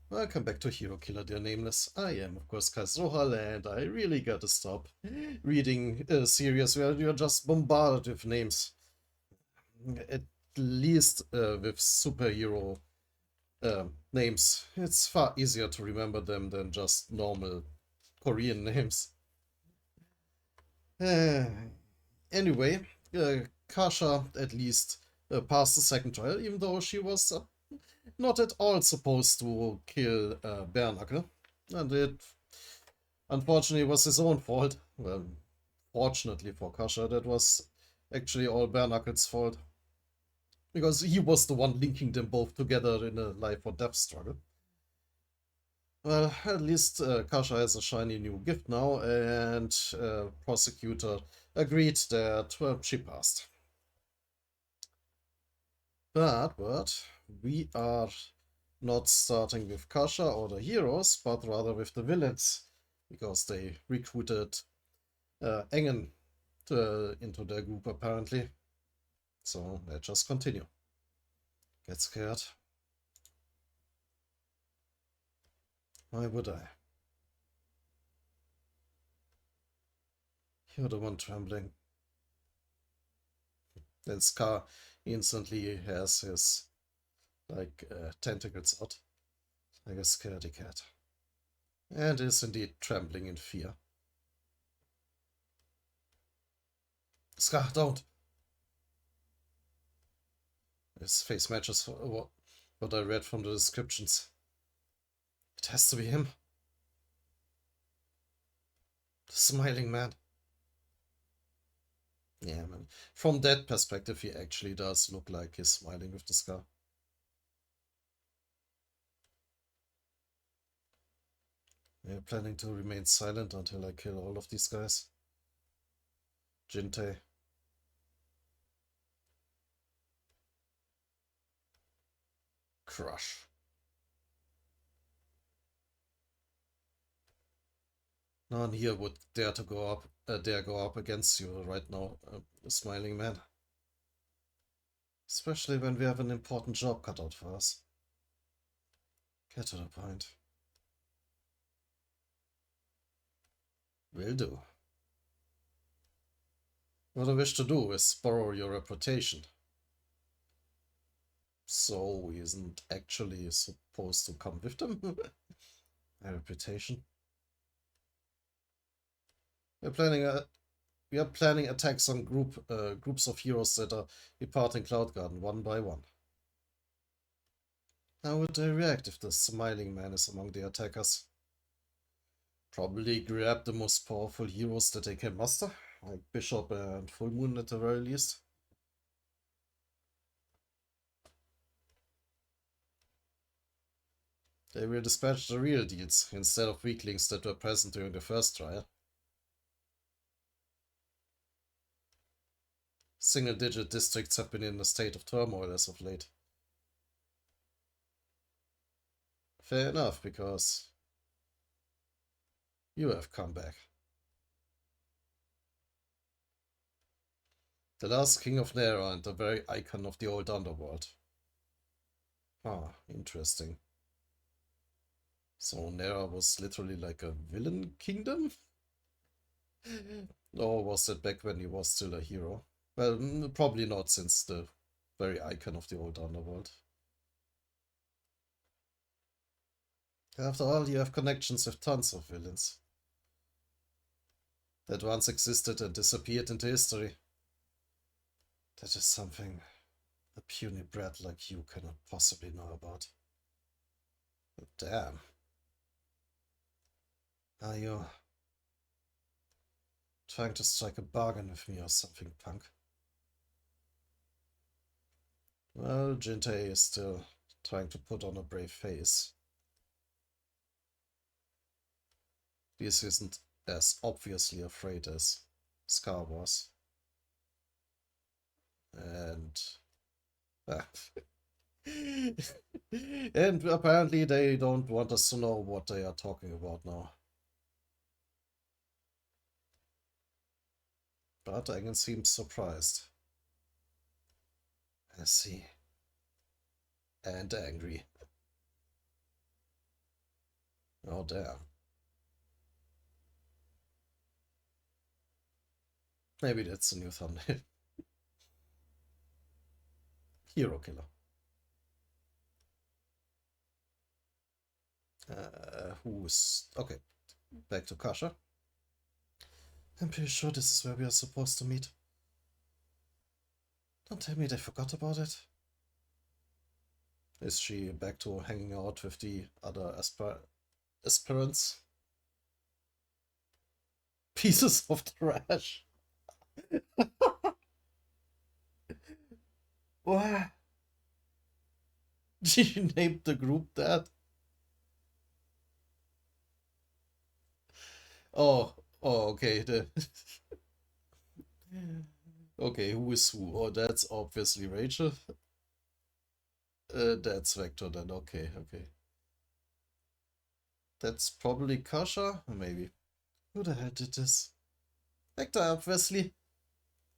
Welcome back to Hero Killer, dear nameless. I am, of course, Rohal, and I really gotta stop reading a series where you're just bombarded with names. At least with superhero names. It's far easier to remember them than just normal Korean names. Uh, anyway, Kasha at least passed the second trial, even though she was not at all supposed to kill Bare and it unfortunately was his own fault. Well, fortunately for Kasha, that was actually all Bare fault, because he was the one linking them both together in a life or death struggle. Well, at least Kasha has a shiny new gift now, and prosecutor agreed that, well, she passed. But we are not starting with Kasha or the heroes, but rather with the villains, because they recruited Engen into their group apparently. So let's just continue. Get scared. Why would I? You're the one trembling. Then Scar instantly has his tentacles out, like a scaredy cat, and is indeed trembling in fear. Scar, don't! His face matches what I read from the descriptions. It has to be him. The smiling man. Yeah, man. From that perspective, he actually does look like he's smiling with the scar. We're planning to remain silent until I kill all of these guys. Jinte. Crush. No one here would dare to go up against you right now, smiling man. Especially when we have an important job cut out for us. Get to the point. Will do. What I wish to do is borrow your reputation. So he isn't actually supposed to come with them? My reputation. We are planning attacks on groups of heroes that are departing Cloud Garden one by one. How would they react if the smiling man is among the attackers? Probably grab the most powerful heroes that they can muster, like Bishop and Full Moon at the very least. They will dispatch the real deals instead of weaklings that were present during the first trial. Single-digit districts have been in a state of turmoil as of late. Fair enough, because you have come back. The last king of Nera and the very icon of the old underworld. Ah, interesting. So Nera was literally like a villain kingdom? Or was that back when he was still a hero? Well, probably not, since the very icon of the old underworld. After all, you have connections with tons of villains that once existed and disappeared into history. That is something a puny brat like you cannot possibly know about. But damn. Are you trying to strike a bargain with me or something, punk? Well, Jinte is still trying to put on a brave face. This isn't as obviously afraid as Scar was. And... and apparently they don't want us to know what they are talking about now. But Engen seems surprised. I see. And angry. Oh, damn. Maybe that's the new thumbnail. Hero Killer. Who's... Okay, back to Kasha. I'm pretty sure this is where we are supposed to meet. Don't tell me they forgot about it. Is she back to hanging out with the other aspirants? Pieces of trash. What? She named the group that? Oh, oh, okay. Okay, who is who? Oh, that's obviously Rachel. That's Vector then. Okay, okay. That's probably Kasha? Maybe. Who the hell did this? Vector, obviously.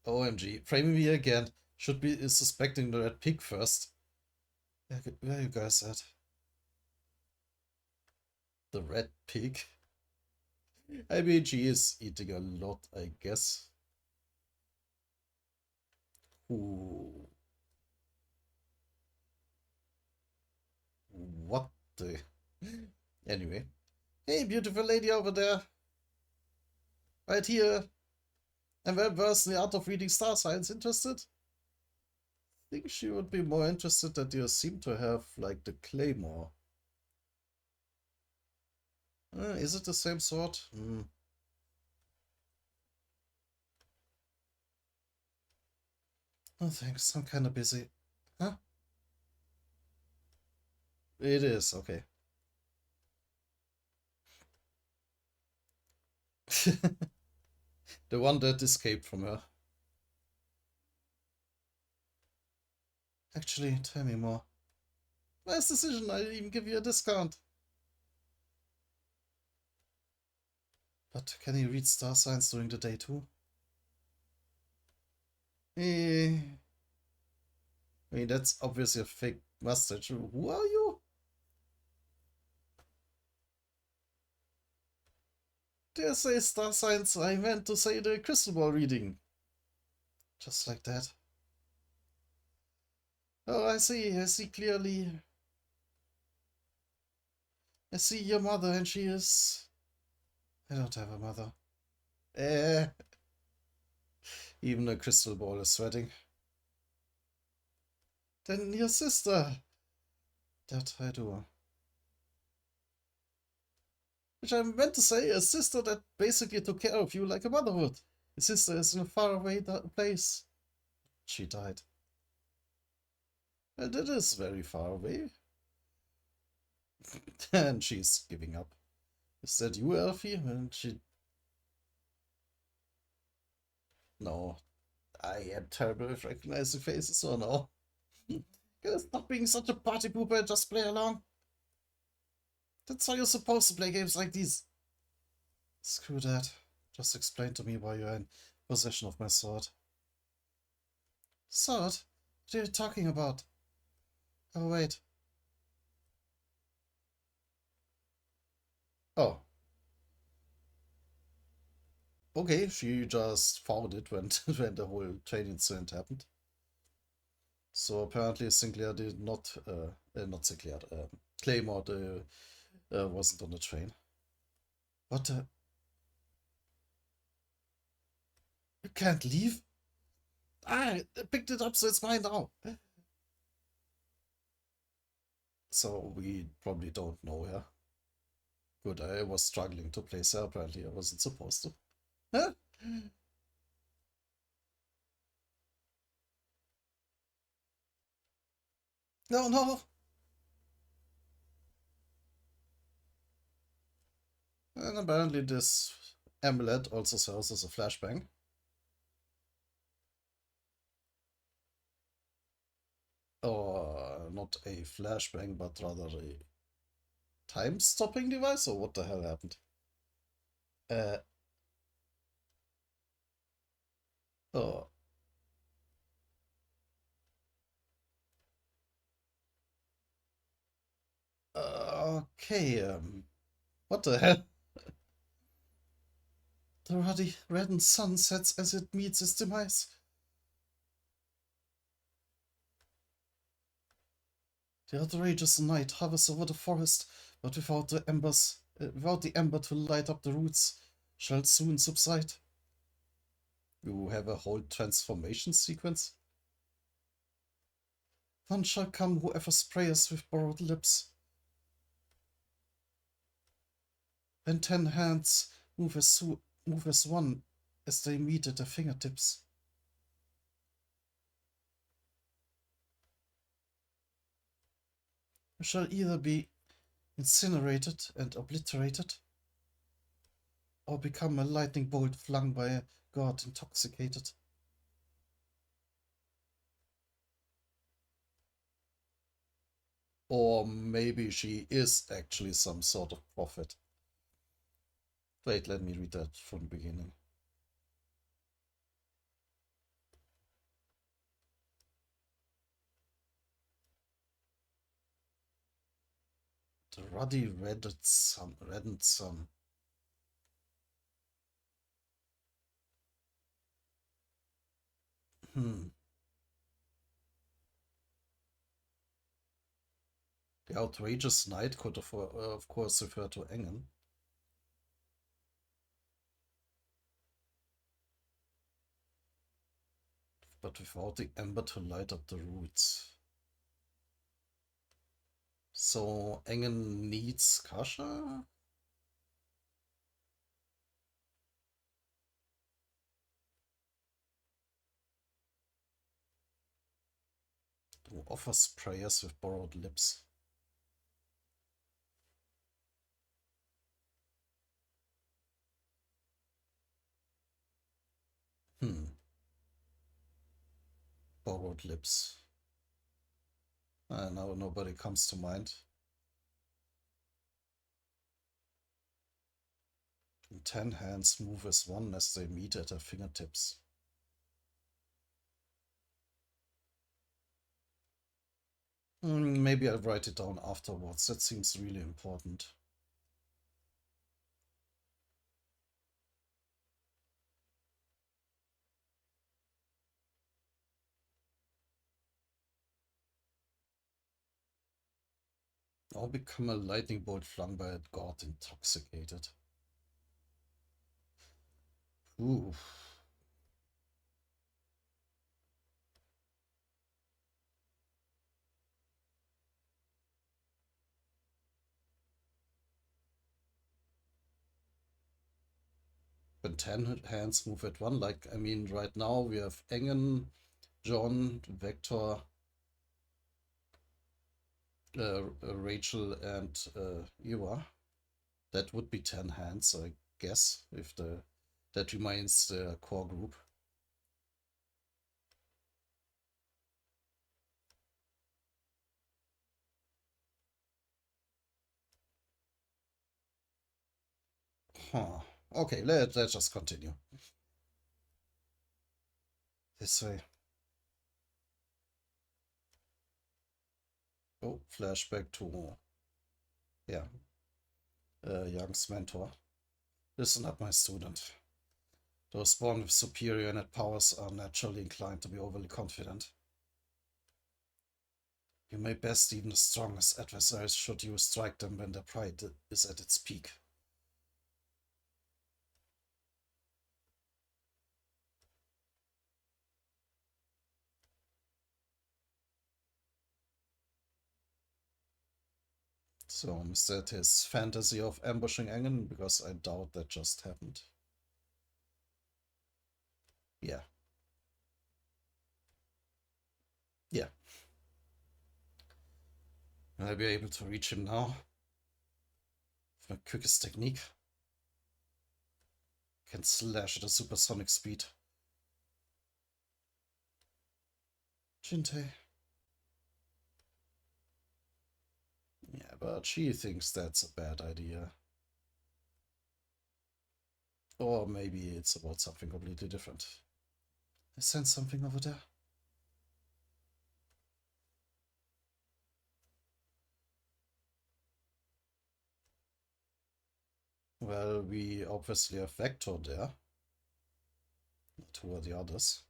OMG. Framing me again. Should be suspecting the red pig first. Where are you guys at? The red pig? I mean, she is eating a lot, I guess. Ooh. What the... Anyway. Hey, beautiful lady over there. Right here. I'm well versed in the art of reading star signs. Interested? I think she would be more interested that you seem to have, like, the claymore. Is it the same sort? Oh, thanks. I'm kind of busy. Huh? It is, okay. The one that escaped from her. Actually, tell me more. Nice decision. I'll even give you a discount. But can you read star signs during the day too? I mean, that's obviously a fake mustache. Who are you? Did I say star signs? I meant to say the crystal ball reading. Just like that. Oh, I see clearly. I see your mother and she is... I don't have a mother. Eh, even a crystal ball is sweating. Then your sister. That I do. Which I meant to say, a sister that basically took care of you like a mother would. Your sister is in a faraway place. She died. And it is very far away. And she's giving up. Is that you, Elfie? And she... No. I am terrible with recognizing faces, or no? Can stop being such a party pooper and just play along? That's how you're supposed to play games like these. Screw that. Just explain to me why you're in possession of my sword. Sword? What are you talking about? Oh, wait. Oh. Okay, she just found it when, when the whole train incident happened. So apparently Sinclair did not Sinclair, Claymore wasn't on the train. What the? You can't leave? I picked it up, so it's mine now. So we probably don't know her. Good, I was struggling to place her. Apparently I wasn't supposed to. Huh? No, no. And apparently this amulet also serves as a flashbang. Or not a flashbang, but rather a time-stopping device? Or what the hell happened? Uh, oh. Okay, What the hell? The ruddy reddened sun sets as it meets its demise. The outrageous night hovers over the forest, but without the ember to light up the roots, shall soon subside. You have a whole transformation sequence? One shall come whoever sprays with borrowed lips. When 10 hands move as one as they meet at their fingertips. You shall either be incinerated and obliterated, or become a lightning bolt flung by a god intoxicated. Or maybe she is actually some sort of prophet. Wait, let me read that from the beginning. The ruddy reddened sun. The outrageous night could of course refer to Engen. But without the ember to light up the roots. So Engen needs Kasha? Who offers prayers with borrowed lips. Borrowed lips. Now nobody comes to mind. And 10 hands move as one as they meet at their fingertips. Maybe I'll write it down afterwards. That seems really important. Or become a lightning bolt flung by a god intoxicated. Ooh. When 10 hands move at one, like, I mean, right now we have Engen, John, Vector, Rachel, and Ira. That would be 10 hands, I guess, if that remains the core group. Huh. Okay, let's just continue. This way. Oh, flashback to, yeah, Young's mentor. Listen up, my student. Those born with superior innate powers are naturally inclined to be overly confident. You may best even the strongest adversaries should you strike them when their pride is at its peak. So, is that his fantasy of ambushing Engen? Because I doubt that just happened. Yeah. Yeah. Will I be able to reach him now? With my quickest technique? I can slash at a supersonic speed. Jinte. Yeah, but she thinks that's a bad idea. Or maybe it's about something completely different. I sense something over there. Well, we obviously have Vector there. Who are the others?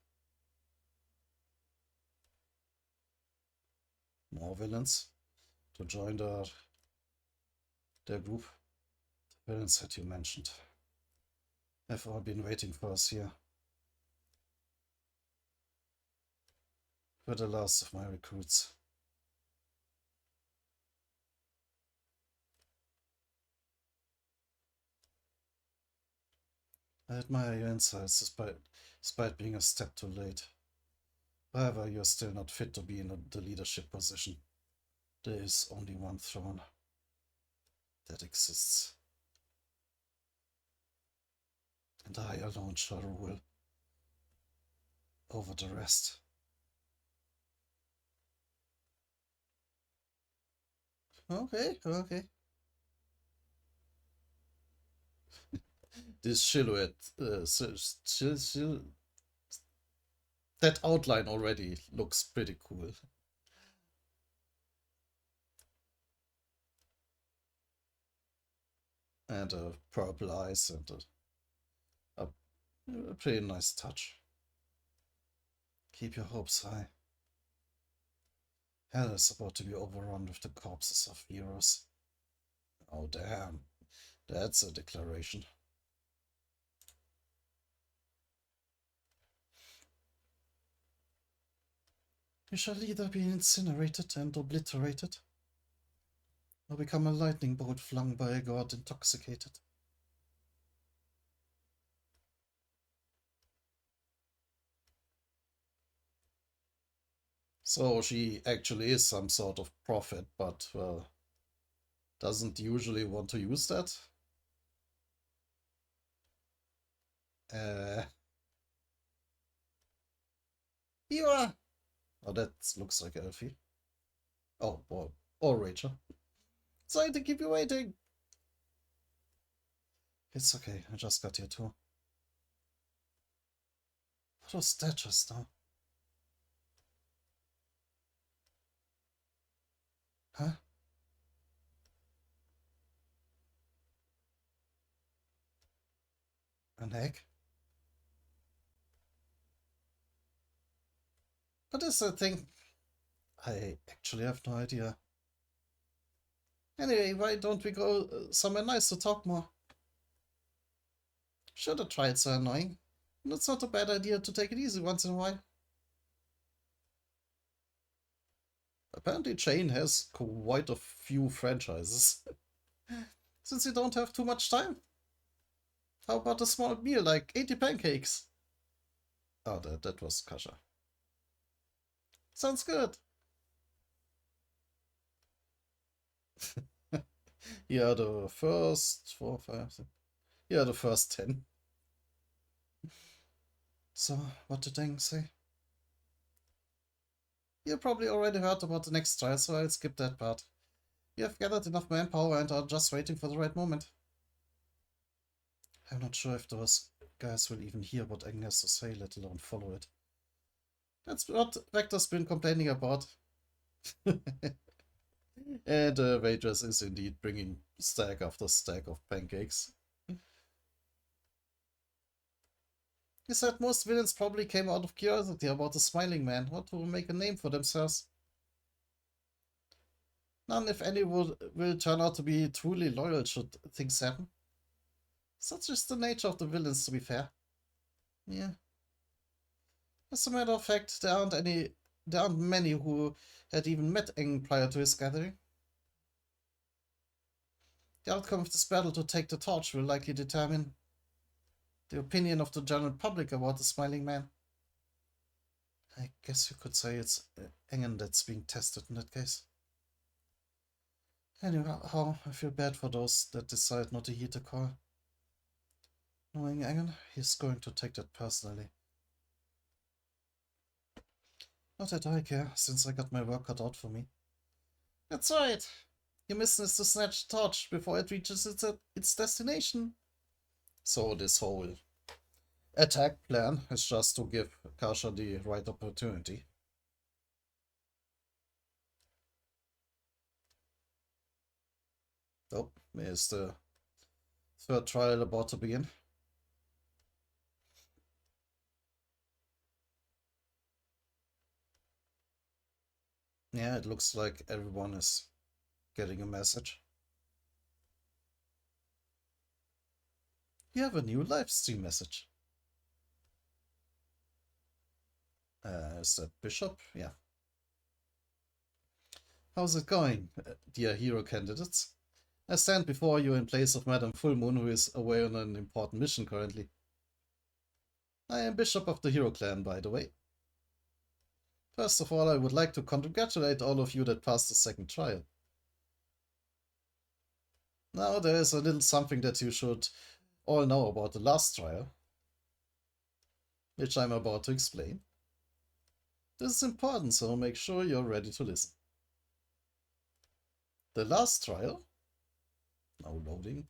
More villains to join their group. The villains that you mentioned have all been waiting for us here. We're the last of my recruits. I admire your insights despite being a step too late. However, you're still not fit to be in the leadership position. There is only one throne that exists. And I alone shall rule over the rest. Okay. This silhouette, that outline already looks pretty cool. And purple eyes and a pretty nice touch. Keep your hopes high. Hell is about to be overrun with the corpses of heroes. Oh damn, that's a declaration. You shall either be incinerated and obliterated, or become a lightning bolt flung by a god intoxicated. So she actually is some sort of prophet, but, well, doesn't usually want to use that. You are! Oh, that looks like Elfie. Oh, or Rachel. Sorry to keep you waiting. It's okay, I just got here too. What was that just now? Huh? An egg? What is that thing? I actually have no idea. Anyway, why don't we go somewhere nice to talk more? Should have tried so annoying. And it's not a bad idea to take it easy once in a while. Apparently Jane has quite a few franchises. Since you don't have too much time. How about a small meal like 80 pancakes? Oh, that was Kasha. Sounds good. Yeah, the first 4, 5, 6. Yeah, the first 10. So, what did Deng say? You probably already heard about the next trial, so I'll skip that part. We have gathered enough manpower and are just waiting for the right moment. I'm not sure if those guys will even hear what Aang has to say, let alone follow it. That's what Vector's been complaining about. And Waitress is indeed bringing stack after stack of pancakes. He said most villains probably came out of curiosity about the Smiling Man, or to make a name for themselves. None, if any, will turn out to be truly loyal should things happen. Such is the nature of the villains, to be fair. Yeah. As a matter of fact, there aren't many who had even met Aang prior to his gathering. The outcome of this battle to take the torch will likely determine the opinion of the general public about the Smiling Man. I guess you could say it's Aang that's being tested in that case. Anyhow, I feel bad for those that decide not to heed the call. Knowing Aang, he's going to take that personally. Not that I care, since I got my work cut out for me. That's right. Your mission is to snatch the torch before it reaches its destination. So this whole attack plan is just to give Kasha the right opportunity. Oh, there's the Third trial about to begin. Yeah, it looks like everyone is getting a message. You have a new live stream message. Is that Bishop? Yeah. How's it going, dear hero candidates? I stand before you in place of Madame Fullmoon, who is away on an important mission currently. I am Bishop of the Hero Clan, by the way. First of all, I would like to congratulate all of you that passed the second trial. Now, there is a little something that you should all know about the last trial, which I'm about to explain. This is important, so make sure you're ready to listen. The last trial, now loading,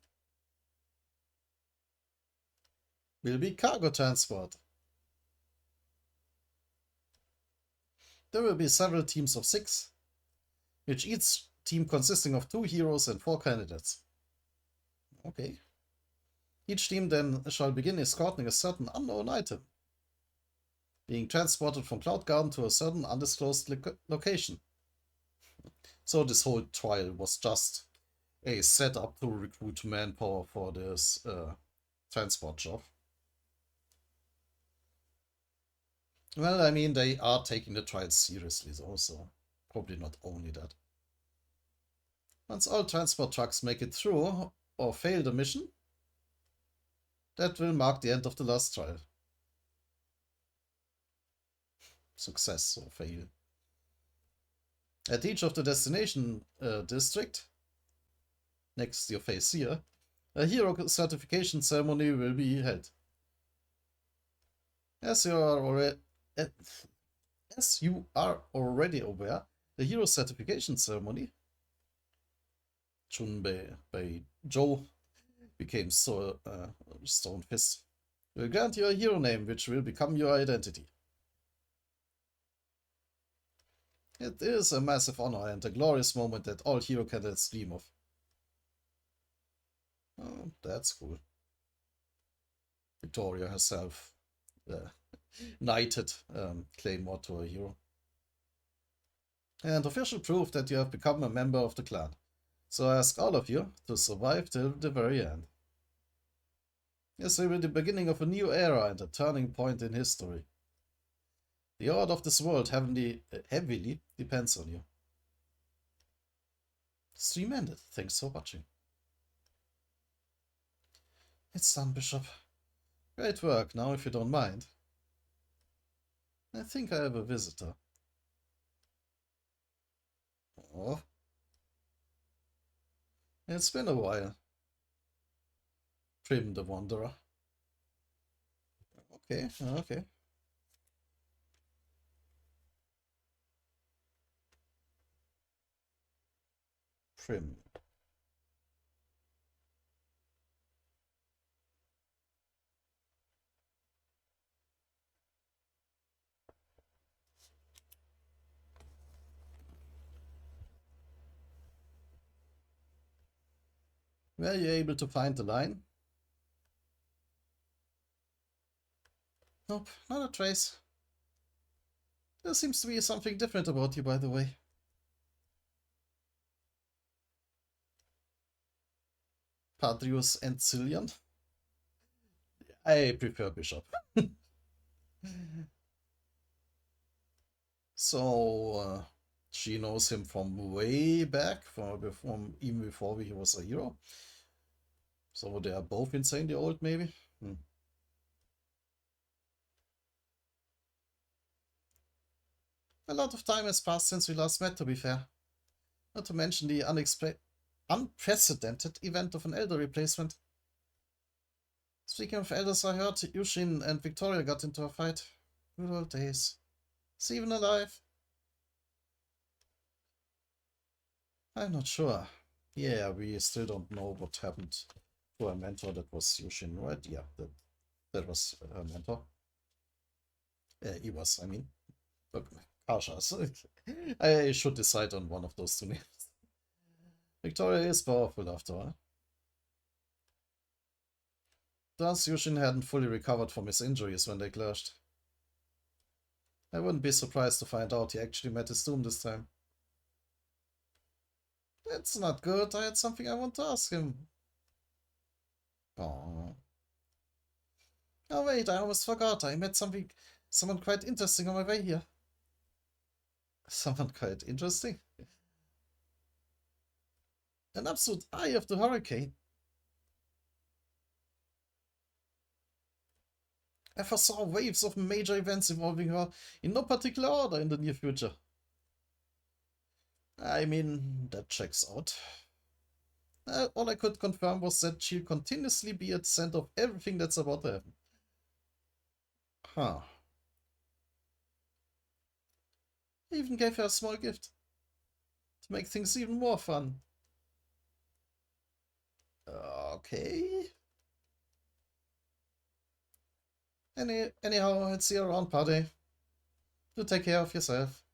will be cargo transport. There will be several teams of 6, with each team consisting of 2 heroes and 4 candidates. Okay. Each team then shall begin escorting a certain unknown item, being transported from Cloud Garden to a certain undisclosed location. So this whole trial was just a setup to recruit manpower for this transport job. Well, I mean, they are taking the trial seriously though, so probably not only that. Once all transport trucks make it through or fail the mission, that will mark the end of the last trial. Success or fail. At each of the destination district, next your face here, a hero certification ceremony will be held. As you are already aware, the hero certification ceremony, Chunbei by Joe, became Stone Fist, will grant you a hero name which will become your identity. It is a massive honor and a glorious moment that all hero candidates dream of. Oh, that's cool. Victoria herself knighted Claymore to a hero. And official proof that you have become a member of the clan. So I ask all of you to survive till the very end. This will be the beginning of a new era and a turning point in history. The order of this world heavily depends on you. Stream ended. Thanks for watching. It's done, Bishop. Great work. Now, if you don't mind, I think I have a visitor. Oh. It's been a while. Prim the Wanderer. Okay, okay. Prim. Were you able to find the line? Nope, not a trace. There seems to be something different about you, by the way. Padrius and Cillian? I prefer Bishop. So, she knows him from way back, from even before he was a hero. So they are both insanely old, maybe? A lot of time has passed since we last met, to be fair. Not to mention the unprecedented event of an elder replacement. Speaking of elders, I heard Yushin and Victoria got into a fight. Good old days. Is he even alive? I'm not sure. Yeah, we still don't know what happened to her mentor. That was Yushin, right? Yeah, that was her mentor. He was, I mean. But Kasha. I should decide on one of those 2 names. Victoria is powerful after all. Thus, Yushin hadn't fully recovered from his injuries when they clashed. I wouldn't be surprised to find out he actually met his doom this time. That's not good. I had something I want to ask him. Oh. Oh wait, I almost forgot. I met someone quite interesting on my way here. Someone quite interesting? An absolute eye of the hurricane. I foresaw waves of major events involving her in no particular order in the near future. I mean, that checks out. All I could confirm was that she'll continuously be at the center of everything that's about to happen. Huh. I even gave her a small gift to make things even more fun. Okay. Anyhow, I'll see you around, party. You take care of yourself.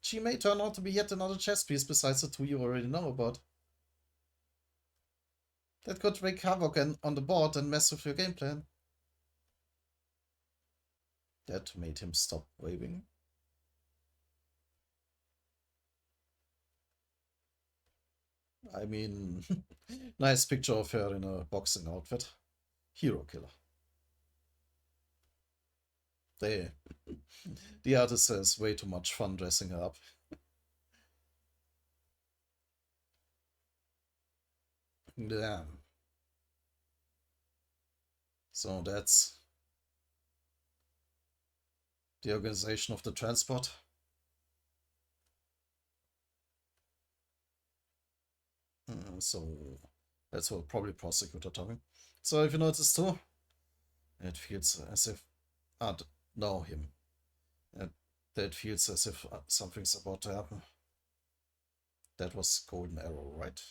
She may turn out to be yet another chess piece besides the two you already know about. That could wreak havoc on the board and mess with your game plan. That made him stop waving. I mean, nice picture of her in a boxing outfit. Hero Killer. The artist has way too much fun dressing her up. Damn. So that's the organization of the transport. So that's what probably prosecutor talking. So if you notice too, it feels as if no him. That feels as if something's about to happen. That was Golden Arrow, right?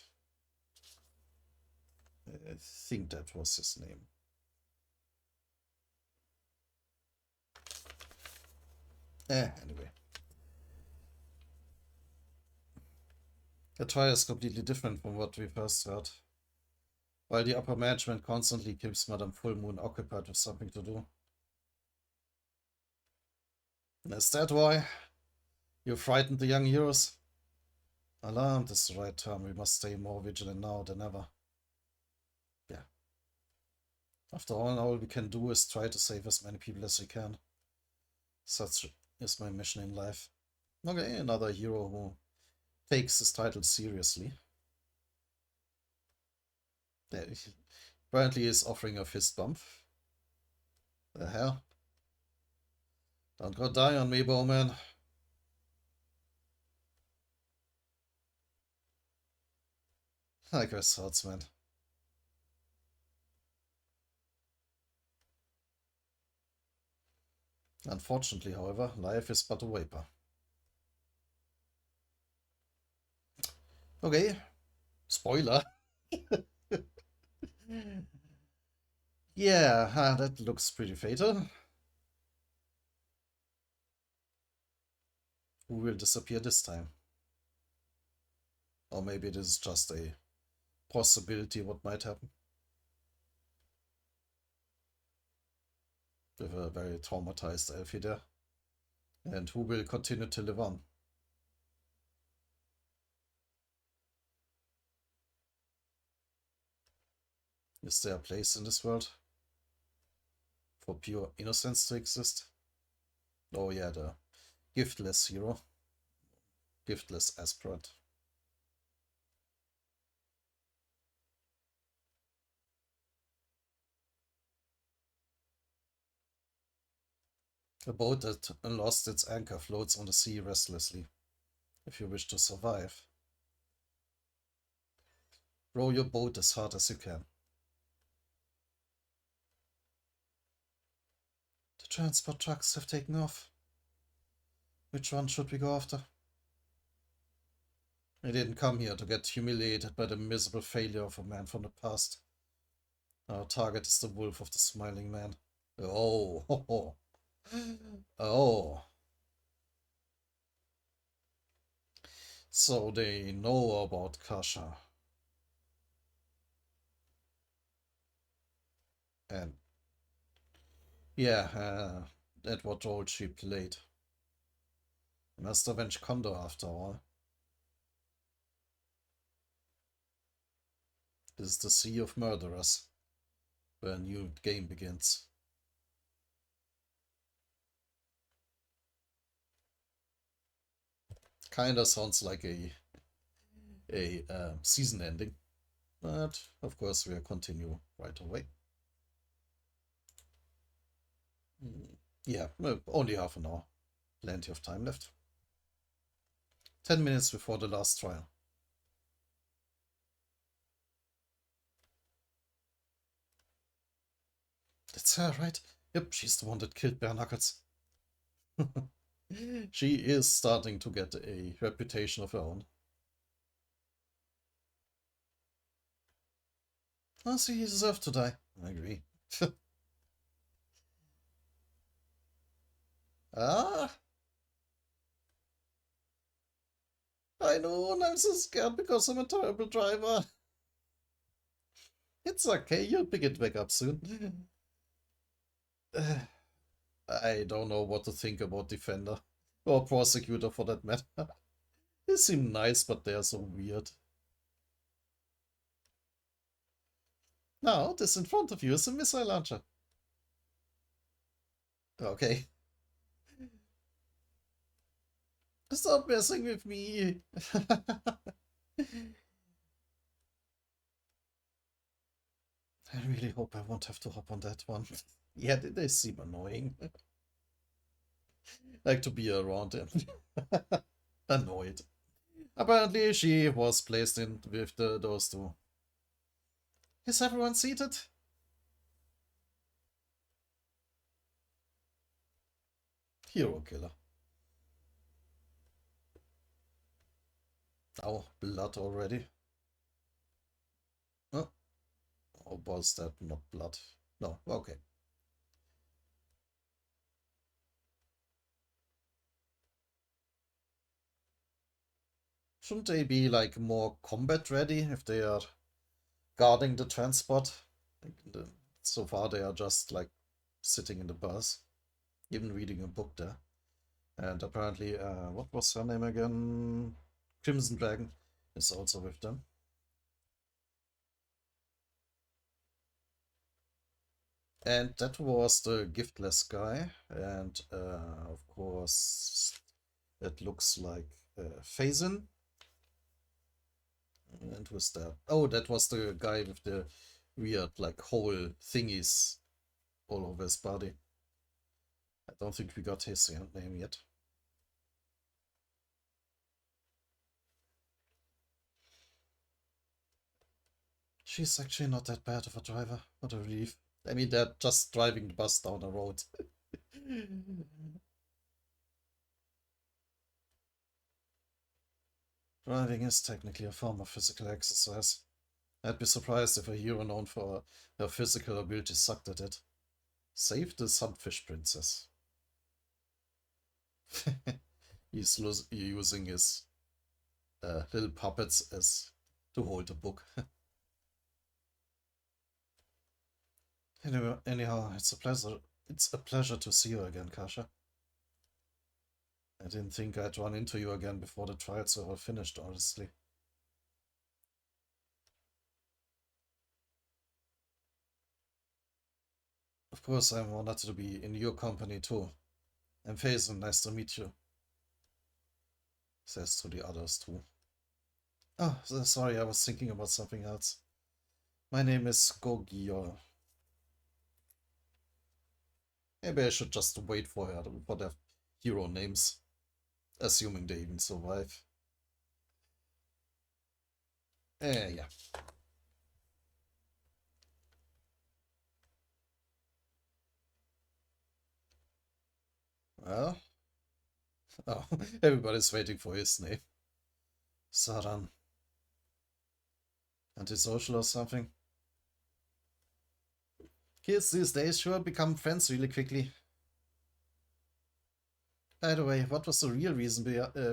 I think that was his name. Anyway. The trial is completely different from what we first heard. While the upper management constantly keeps Madame Full Moon occupied with something to do. Is that why? You frightened the young heroes? Alarmed is the right term. We must stay more vigilant now than ever. Yeah. After all we can do is try to save as many people as we can. Such is my mission in life. Okay, another hero who takes his title seriously. Apparently he's offering a fist bump. The hell? Don't go die on me, Bowman. I guess Swordsman. Unfortunately, however, life is but a vapor. Okay. Spoiler. Yeah, that looks pretty fatal. Who will disappear this time? Or maybe it is just a possibility what might happen. With a very traumatized Elfie there. And who will continue to live on? Is there a place in this world for pure innocence to exist? Oh yeah, the giftless hero. Giftless aspirant. A boat that lost its anchor floats on the sea restlessly. If you wish to survive, row your boat as hard as you can. The transport trucks have taken off. Which one should we go after? I didn't come here to get humiliated by the miserable failure of a man from the past. Our target is the wolf of the smiling man. Oh, ho, ho. Oh. So they know about Kasha. And yeah, at what role she played. Must avenge Kondo after all. This is the Sea of Murderers, where a new game begins. Kinda sounds like a season ending, but of course we'll continue right away. Yeah, only half an hour. Plenty of time left. 10 minutes before the last trial. That's her, right? Yep, she's the one that killed Bare Knuckles. She is starting to get a reputation of her own. Oh, see, he deserved to die. I agree. Ah, I know, and I'm so scared because I'm a terrible driver. It's okay, you'll pick it back up soon. I don't know what to think about Defender. Or Prosecutor for that matter. They seem nice, but they're so weird. Now, this in front of you is a missile launcher. Okay. Stop messing with me. I really hope I won't have to hop on that one. Yeah, they seem annoying. Like to be around them. Annoyed. Apparently, she was placed in with those two. Is everyone seated? Hero Killer. Oh, blood already. Oh, or was that not blood? No, okay. Shouldn't they be like more combat ready if they are guarding the transport? So far they are just like sitting in the bus, even reading a book there. And apparently, what was her name again? Crimson Dragon is also with them. And that was the giftless guy. And of course, it looks like Phazin. And who's that? Oh, that was the guy with the weird, like, hole thingies all over his body. I don't think we got his name yet. She's actually not that bad of a driver. What a relief. I mean, they're just driving the bus down the road. Driving is technically a form of physical exercise. I'd be surprised if a hero known for her physical ability sucked at it. Save the Sunfish Princess. He's using his little puppets as to hold the book. Anyway, anyhow, it's a pleasure. It's a pleasure to see you again, Kasha. I didn't think I'd run into you again before the trials were all finished, honestly. Of course, I'm honored to be in your company too. I'm Faison, nice to meet you. Says to the others too. Oh, sorry, I was thinking about something else. My name is Kkulbeol. Maybe I should just wait for their hero names, assuming they even survive. Yeah. Well, oh, everybody's waiting for his name. Saran. Antisocial or something? Kids these days sure become friends really quickly. By the way, what was the real reason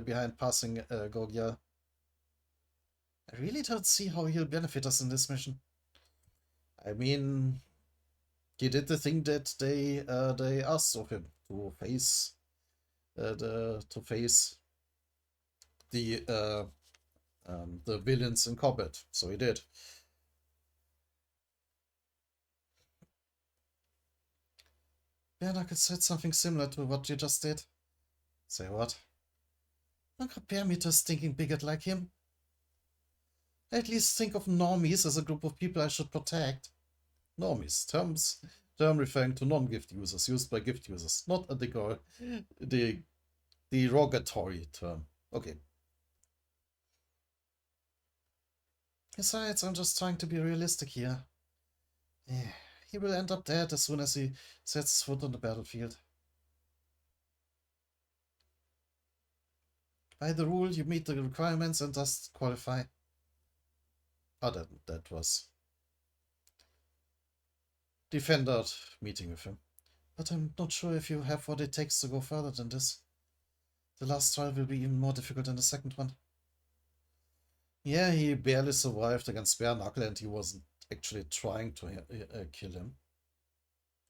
behind passing Gogia? I really don't see how he'll benefit us in this mission. I mean, He did the thing that they asked of him to face the the villains in combat. So he did. Beolkkul said something similar to what you just did. Say what? Don't compare me to a stinking bigot like him. At least think of normies as a group of people I should protect. Normies, term referring to non-gift users, used by gift users, not a derogatory term. Okay. Besides, I'm just trying to be realistic here. Yeah, he will end up dead as soon as he sets his foot on the battlefield. By the rule, you meet the requirements and thus qualify. Oh, that was Defender meeting with him. But I'm not sure if you have what it takes to go further than this. The last trial will be even more difficult than the second one. Yeah, he barely survived against Beolkkul and he wasn't actually trying to kill him.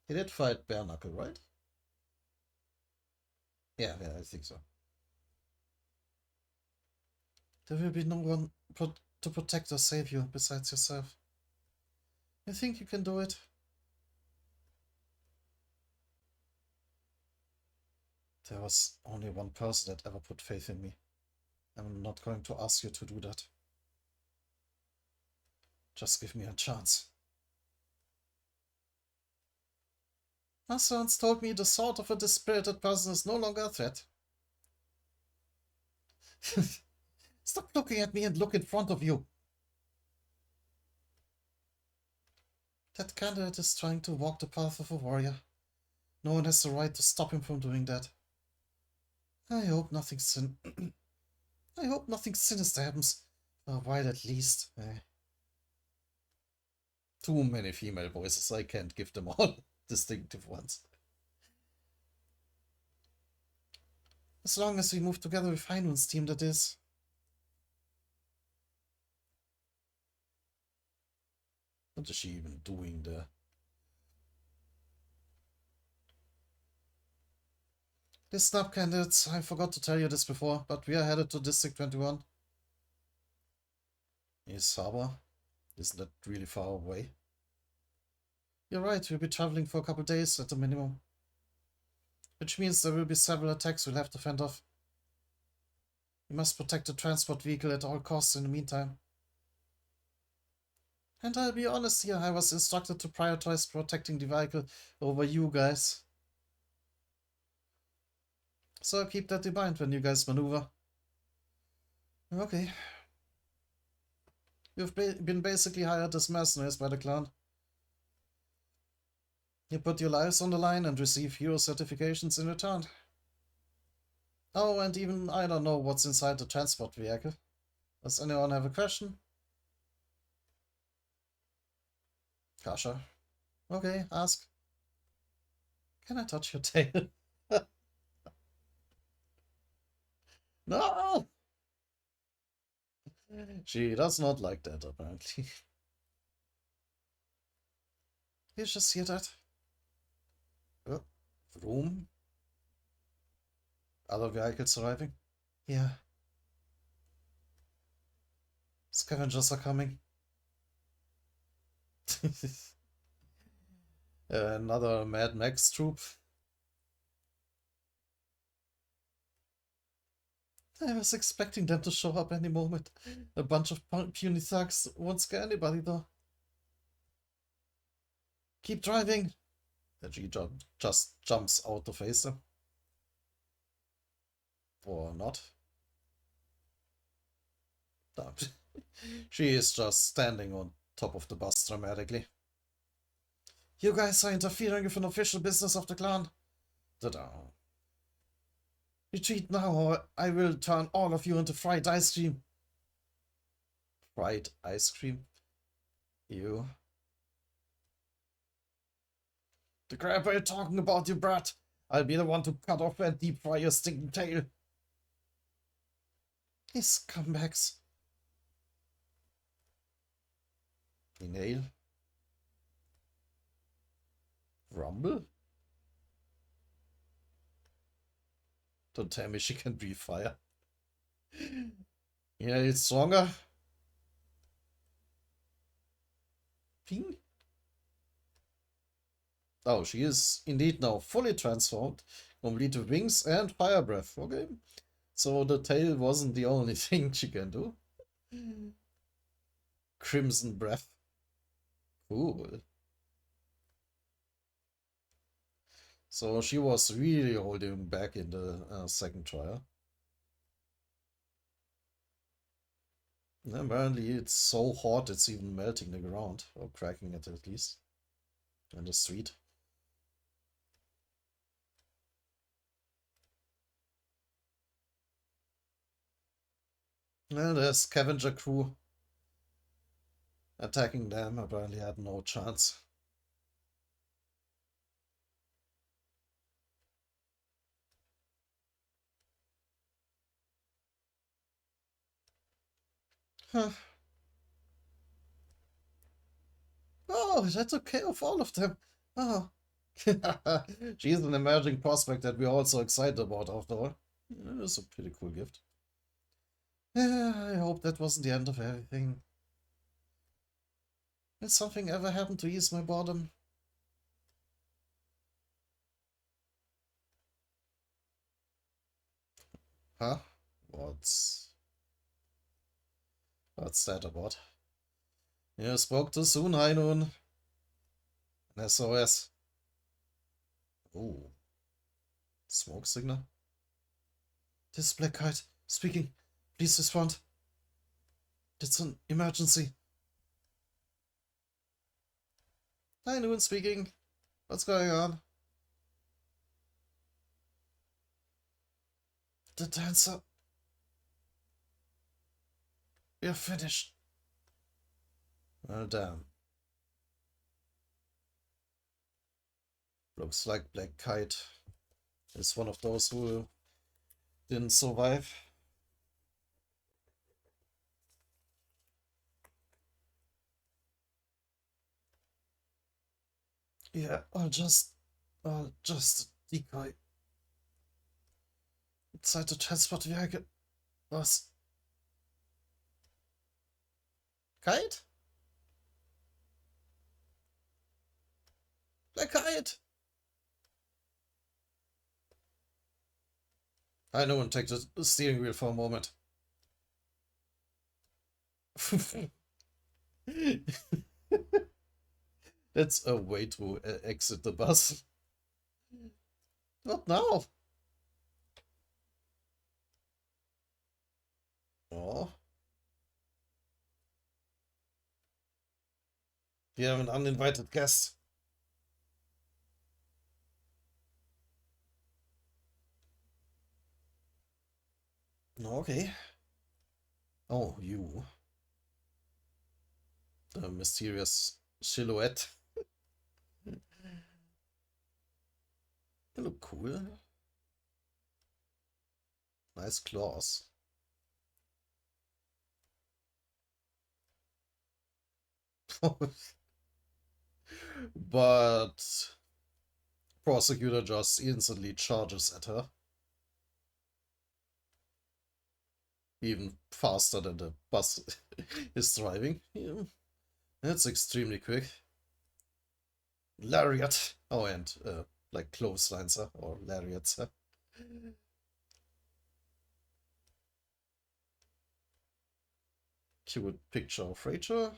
He did fight Beolkkul, right? Yeah, I think so. There will be no one to protect or save you besides yourself. You think you can do it? There was only one person that ever put faith in me. I'm not going to ask you to do that. Just give me a chance. Master once told me the thought of a dispirited person is no longer a threat. Stop looking at me and look in front of you. That candidate is trying to walk the path of a warrior. No one has the right to stop him from doing that. I hope nothing sinister happens. For a while at least. Too many female voices. I can't give them all distinctive ones. As long as we move together with Hainun's team, that is. What is she even doing there? Listen up, candidates. I forgot to tell you this before, but we are headed to District 21. East Harbor? Isn't that really far away? You're right, we'll be traveling for a couple days at the minimum. Which means there will be several attacks we'll have to fend off. We must protect the transport vehicle at all costs in the meantime. And I'll be honest here, I was instructed to prioritize protecting the vehicle over you guys. So keep that in mind when you guys maneuver. Okay. You've been basically hired as mercenaries by the clan. You put your lives on the line and receive hero certifications in return. Oh, and even I don't know what's inside the transport vehicle. Does anyone have a question? Kasha. Okay, ask. Can I touch your tail? No! She does not like that, apparently. You just hear that? Room? Other vehicles arriving? Yeah. Scavengers are coming. Another Mad Max troop. I was expecting them to show up any moment. A bunch of puny thugs won't scare anybody though. Keep driving. The G just jumps out to face them. Or not. No. She is just standing on top of the bus dramatically. You guys are interfering with an official business of the clan. Ta-da. Retreat now or I will turn all of you into fried ice cream. Fried ice cream? You. The crap are you talking about, you brat? I'll be the one to cut off and deep fry your stinking tail. These scumbags. Inhale. Rumble? Don't tell me she can breathe fire. Yeah, it's stronger. Ping? Oh, she is indeed now fully transformed, complete with wings and fire breath. Okay. So the tail wasn't the only thing she can do. Crimson breath. Cool. So she was really holding back in the second trial. Apparently it's so hot it's even melting the ground, or cracking it at least, in the street. And the scavenger crew attacking them apparently had no chance. Huh. Oh, that took care of all of them. Oh. She's an emerging prospect that we're also excited about after all. It's a pretty cool gift. I hope that wasn't the end of everything. Did something ever happen to ease my boredom? Huh? What's that about? You spoke too soon, Heinun. An SOS. Oh, smoke signal. This is Black Kite speaking. Please respond. It's an emergency. Heinun speaking. What's going on? The dancer. We're finished. Well, damn. Looks like Black Kite is one of those who didn't survive. Yeah, I'll just decoy inside the transport vehicle. Was Kite? Black Kite! I know and take the steering wheel for a moment. That's a way to exit the bus. Not now. Oh. We have an uninvited guest. Okay. Oh, you. The mysterious silhouette. You look cool. Nice claws. But prosecutor just instantly charges at her. Even faster than the bus is driving. Yeah. That's extremely quick. Lariat. Oh, and like clotheslines or lariats. Cute picture of Rachel.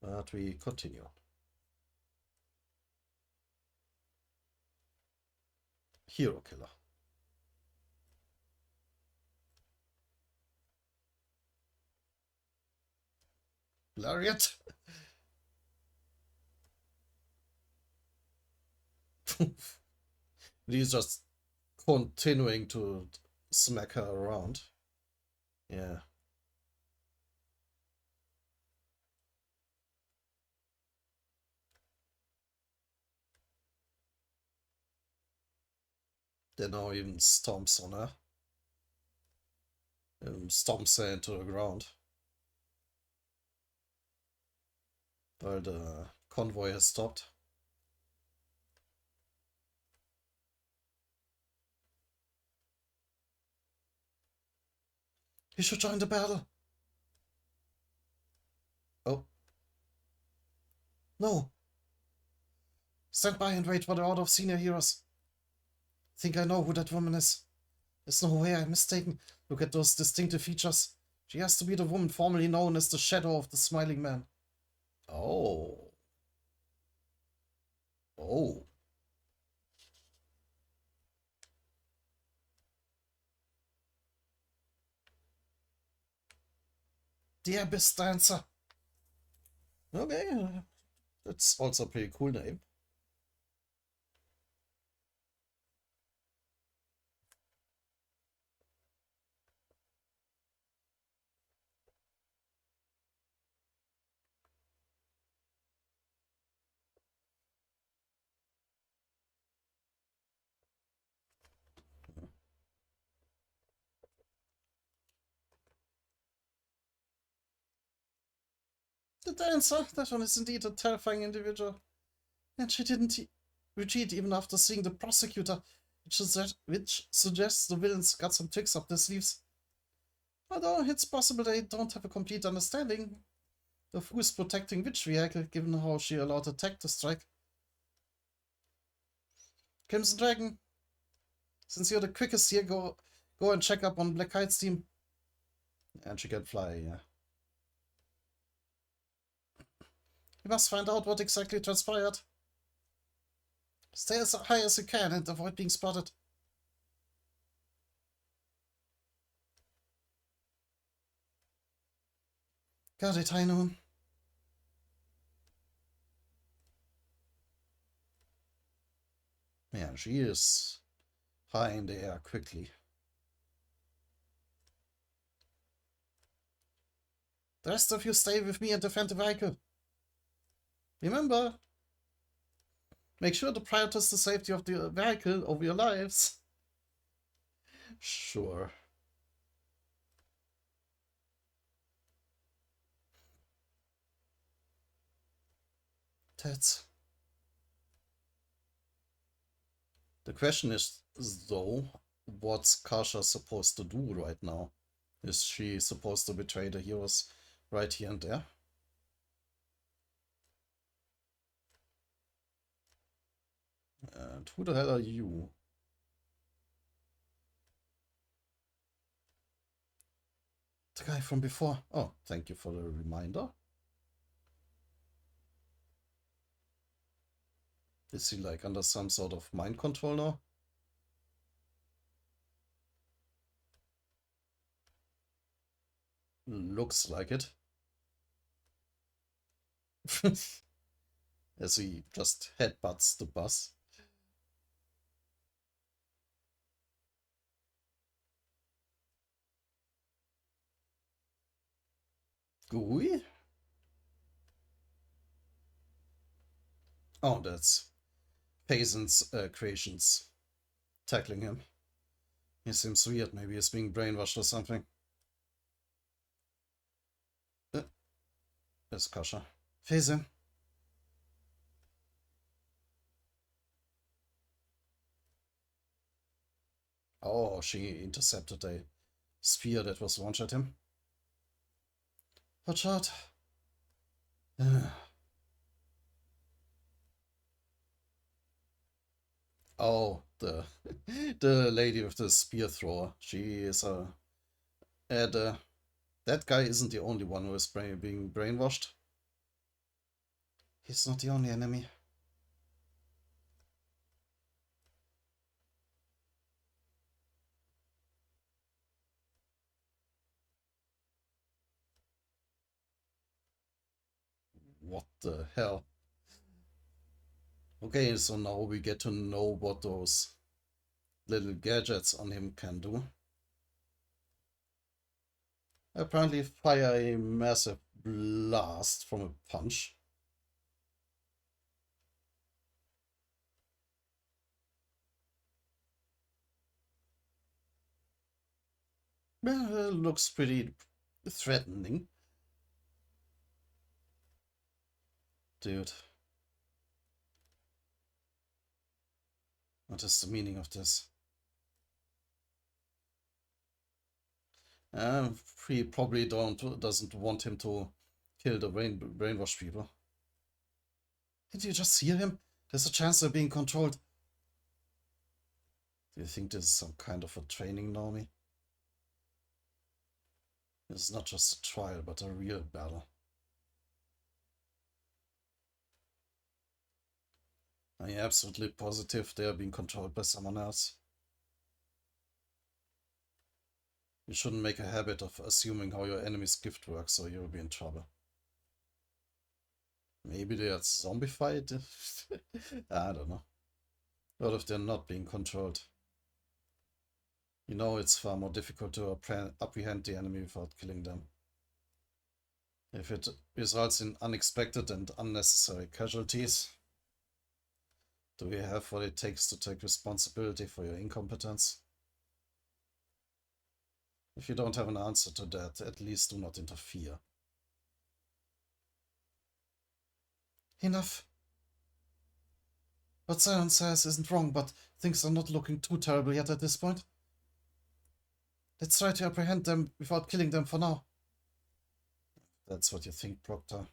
But we continue. Hero Killer. Lariat. He's just continuing to smack her around. Yeah. Then now even stomps on her. Stomps her into the ground. While the convoy has stopped. He should join the battle. Oh. No. Stand by and wait for the order of senior heroes. Think I know who that woman is. There's no way I'm mistaken. Look at those distinctive features. She has to be the woman formerly known as the Shadow of the Smiling Man. Oh. Oh. The Abyss Dancer. Okay. That's also a pretty cool name. The dancer, that one is indeed a terrifying individual. And she didn't retreat even after seeing the prosecutor, which suggests the villains got some tricks up their sleeves. Although it's possible they don't have a complete understanding of who's protecting which vehicle, given how she allowed attack to strike. Crimson Dragon, since you're the quickest here, go and check up on Black Kite's team. And she can fly, yeah. You must find out what exactly transpired. Stay as high as you can and avoid being spotted. Got it, High Noon. Yeah, she is high in the air quickly. The rest of you stay with me and defend the vehicle. Remember, make sure to prioritize the safety of the vehicle over your lives. Sure. That's... The question is, though, what's Kasha supposed to do right now? Is she supposed to betray the heroes right here and there? And who the hell are you? The guy from before. Oh, thank you for the reminder. Is he like under some sort of mind control now? Looks like it. As he just headbutts the bus. Gooey? Oh, that's Paysen's creations tackling him. He seems weird. Maybe he's being brainwashed or something. There's Kasha. Paysen. Oh, she intercepted a spear that was launched at him. Watch out. Oh, the lady with the spear thrower. She is a... that guy isn't the only one who is being brainwashed. He's not the only enemy. What the hell? Okay, so now we get to know what those little gadgets on him can do. Apparently fire a massive blast from a punch. Looks pretty threatening. Dude. What is the meaning of this? Uh, he probably doesn't want him to kill the brainwash people. Did you just hear him? There's a chance they're being controlled. Do you think this is some kind of a training, Naomi? This is not just a trial, but a real battle. Are you absolutely positive they are being controlled by someone else? You shouldn't make a habit of assuming how your enemy's gift works, or you'll be in trouble. Maybe they are zombified? I don't know. What if they're not being controlled? You know, it's far more difficult to apprehend the enemy without killing them. If it results in unexpected and unnecessary casualties, do you have what it takes to take responsibility for your incompetence? If you don't have an answer to that, at least do not interfere. Enough. What Zion says isn't wrong, but things are not looking too terrible yet at this point. Let's try to apprehend them without killing them for now. That's what you think, Proctor.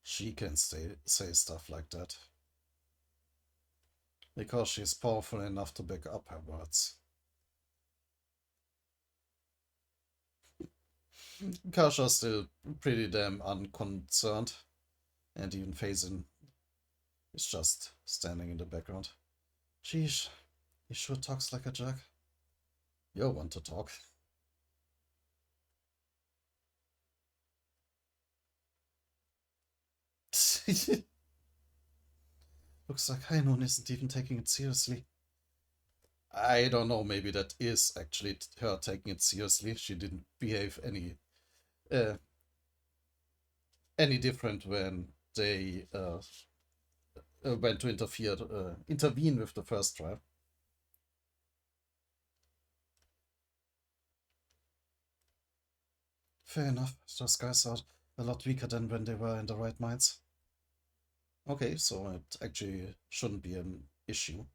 She can say stuff like that. Because she's powerful enough to back up her words. Kasha's still pretty damn unconcerned. And even Faison is just standing in the background. Sheesh, he sure talks like a jerk. You want to talk. Looks like Hainun isn't even taking it seriously. I don't know, maybe that is actually her taking it seriously. She didn't behave any different when they went to intervene with the first trial. Fair enough. Those guys are a lot weaker than when they were in the right minds. Okay, so it actually shouldn't be an issue.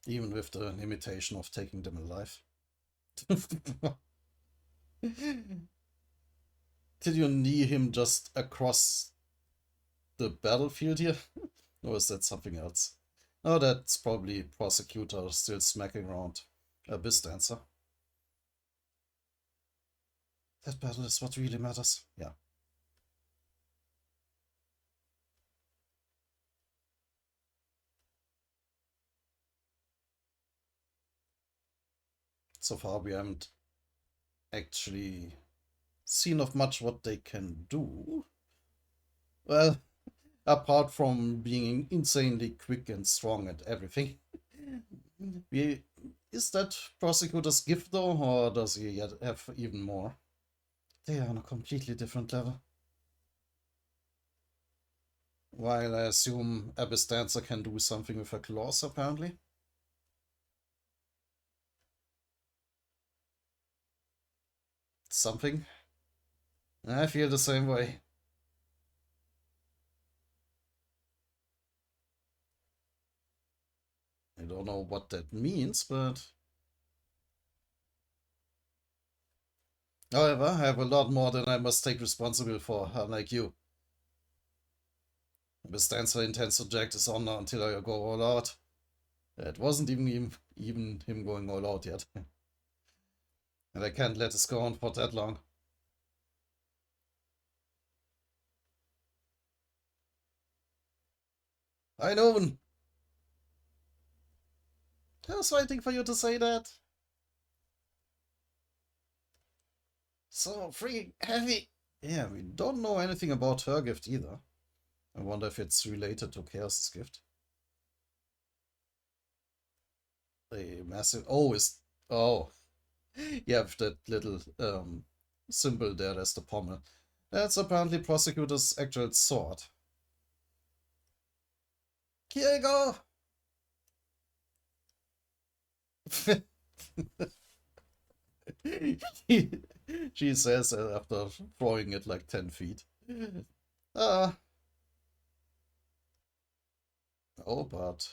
Even with the limitation of taking them alive. Did you knee him just across the battlefield here? Or is that something else? Oh, that's probably prosecutor still smacking around Abyss Dancer. That battle is what really matters. Yeah. So far we haven't actually seen of much what they can do. Well, apart from being insanely quick and strong at everything. Is that prosecutor's gift though, or does he have even more? They are on a completely different level. While I assume Abyss Dancer can do something with her claws, apparently. Something? I feel the same way. I don't know what that means, but... However, I have a lot more than I must take responsibility for, unlike you. Abyss Dancer intends to jack this honor until I go all out. It wasn't even him going all out yet. And I can't let this go on for that long. I know. I was waiting for you to say that. So freaking heavy. Yeah, we don't know anything about her gift either. I wonder if it's related to Chaos's gift. A massive... Oh, Oh. You have that little symbol there as the pommel. That's apparently Prosecutor's actual sword. Here you go! She says after throwing it like 10 feet. Oh, but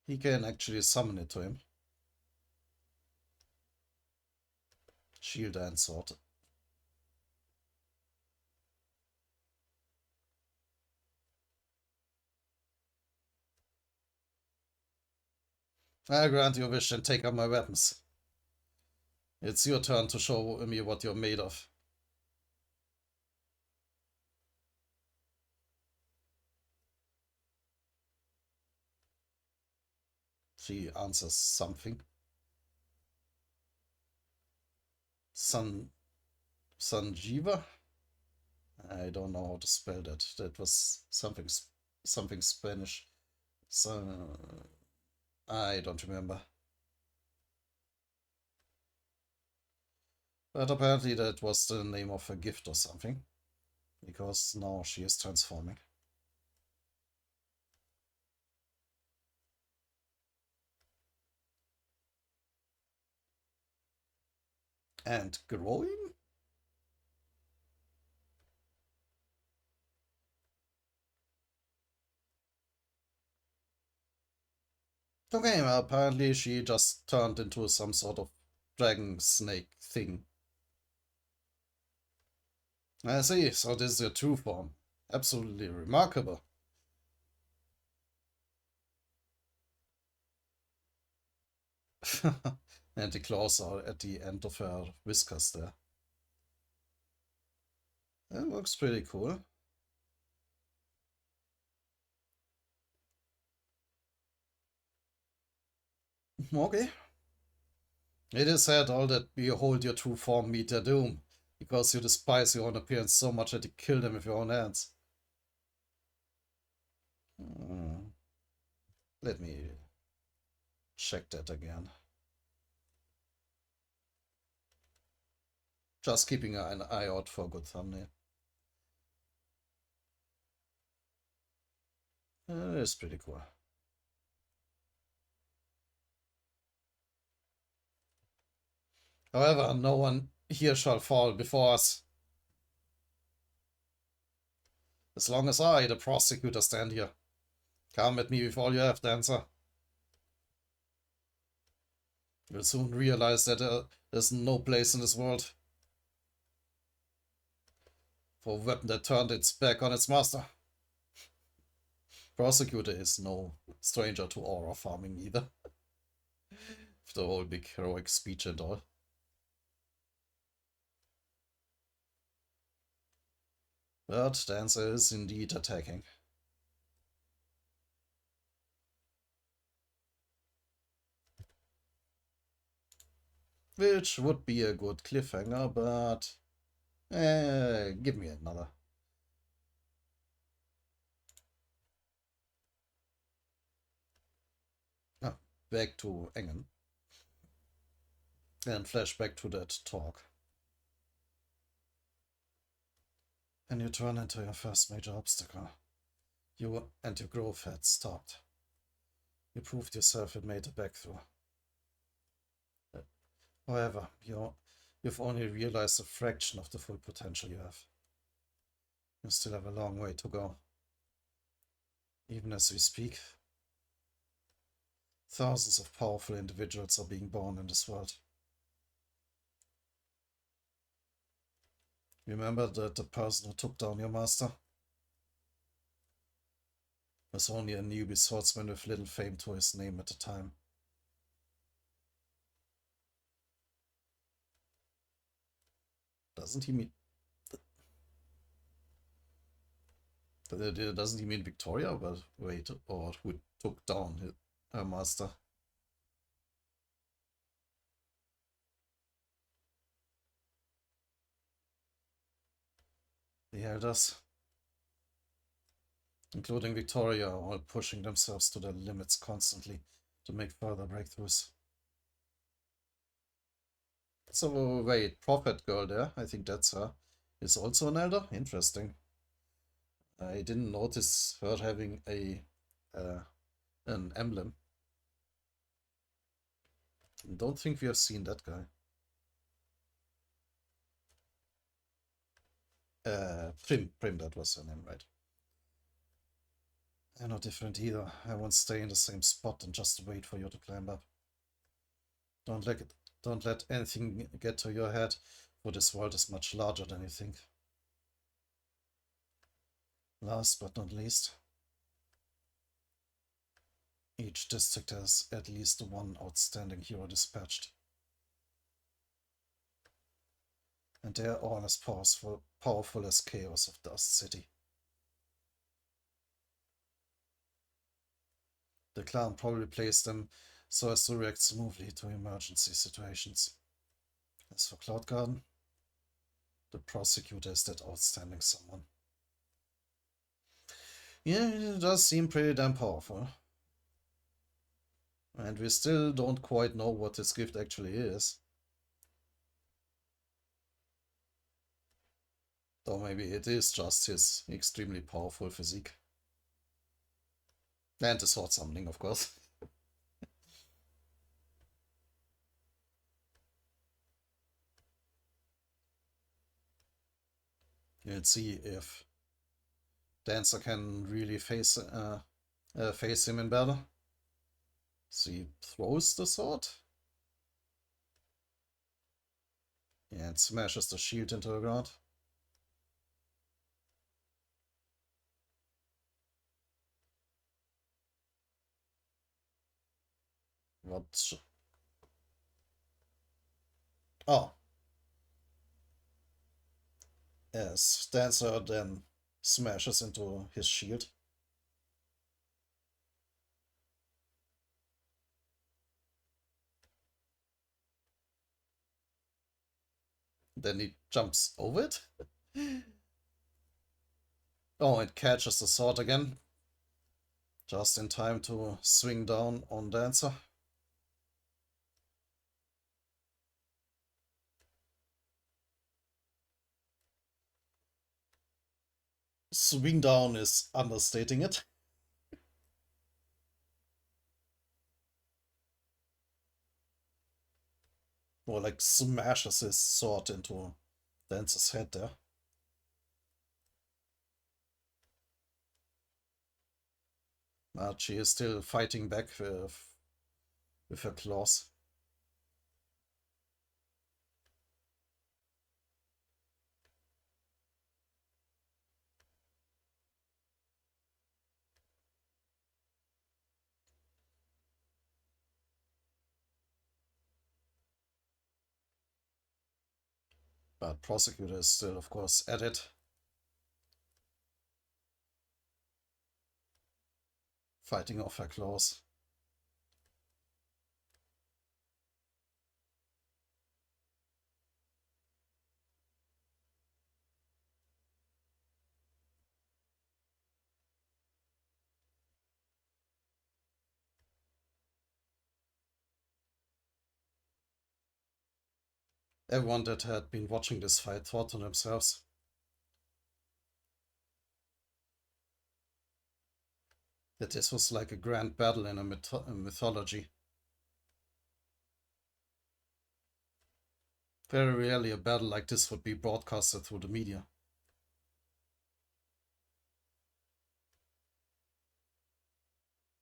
he can actually summon it to him. Shield and sword. I grant your wish and take up my weapons. It's your turn to show me what you're made of. She answers something. Sanjiva? I don't know how to spell that. That was something Spanish. I don't remember. But apparently that was the name of a gift or something. Because now she is transforming. And growing? Okay, well, apparently she just turned into some sort of dragon snake thing. I see, so this is your true form. Absolutely remarkable. And the claws are at the end of her whiskers there. That looks pretty cool. Okay. It is said all that behold your true form meet their doom, because you despise your own appearance so much that you kill them with your own hands. Hmm. Let me check that again. Just keeping an eye out for a good thumbnail. It's pretty cool. However, no one here shall fall before us. As long as I, the prosecutor, stand here. Come at me with all you have, dancer. You'll soon realize that there's no place in this world for a weapon that turned its back on its master. Prosecutor is no stranger to aura farming either. With the whole big heroic speech and all. But dancer is indeed attacking. Which would be a good cliffhanger, but give me another. Ah, back to Engen. And flashback to that talk. And you turn into your first major obstacle. You and your growth had stopped. You proved yourself and made a breakthrough. However, you've only realized a fraction of the full potential you have. You still have a long way to go. Even as we speak, thousands of powerful individuals are being born in this world. Remember that the person who took down your master was only a newbie swordsman with little fame to his name at the time. Doesn't he mean... Doesn't he mean Victoria? But wait, or who took down her master? The elders, including Victoria, are all pushing themselves to their limits constantly to make further breakthroughs. So wait, Prophet Girl there, I think that's her, is also an elder? Interesting. I didn't notice her having an emblem. Don't think we have seen that guy. Prim, that was her name, right? I'm not different either. I won't stay in the same spot and just wait for you to climb up. Don't let it, don't let anything get to your head, for this world is much larger than you think. Last but not least, each district has at least one outstanding hero dispatched. And they are all as powerful as Chaos of Dust City. The clan probably placed them so as to react smoothly to emergency situations. As for Cloud Garden, the prosecutor is that outstanding someone. Yeah, it does seem pretty damn powerful. And we still don't quite know what his gift actually is. Though maybe it is just his extremely powerful physique. And the sword summoning, of course. Let's see if Dancer can really face him in battle. So he throws the sword. Yeah, and smashes the shield into the ground. What? Oh. As Dancer then smashes into his shield. Then he jumps over it. Oh, it catches the sword again. Just in time to swing down on Dancer. Swing down is understating it. Or like smashes his sword into Dancer's head there. But she is still fighting back with her claws. But Prosecutor is still, of course, at it. Fighting off her claws. Everyone that had been watching this fight thought to themselves, that this was like a grand battle in a mythology. Very rarely a battle like this would be broadcasted through the media.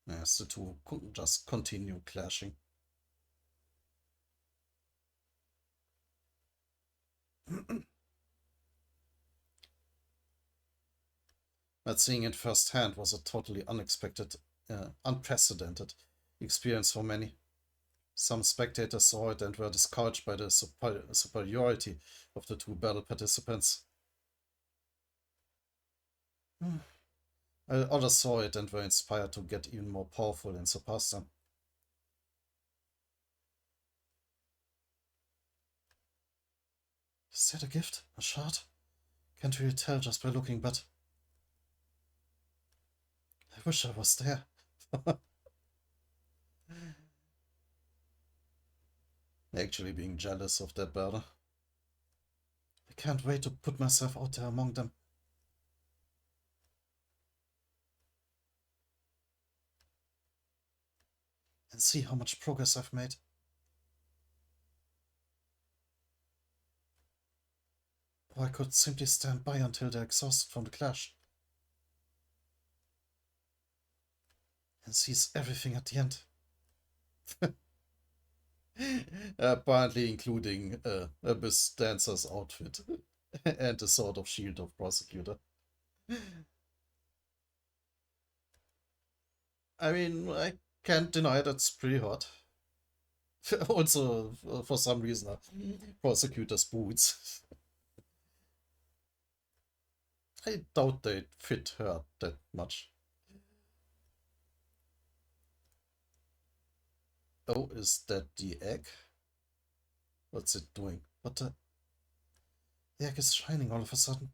As the two just continue clashing. But seeing it firsthand was a totally unexpected, unprecedented experience for many. Some spectators saw it and were discouraged by the superiority of the two battle participants. Others saw it and were inspired to get even more powerful and surpass them. Is that a gift? A shard? Can't really tell just by looking, but I wish I was there. Actually being jealous of that battle. I can't wait to put myself out there among them. And see how much progress I've made. Or I could simply stand by until they're exhausted from the clash. and sees everything at the end. Apparently including Abyss Dancer's outfit and the sort of shield of Prosecutor. I mean, I can't deny that's pretty hot. Also, for some reason, Prosecutor's boots. I doubt they fit her that much. Oh, is that the egg? What's it doing? What the? The egg is shining all of a sudden.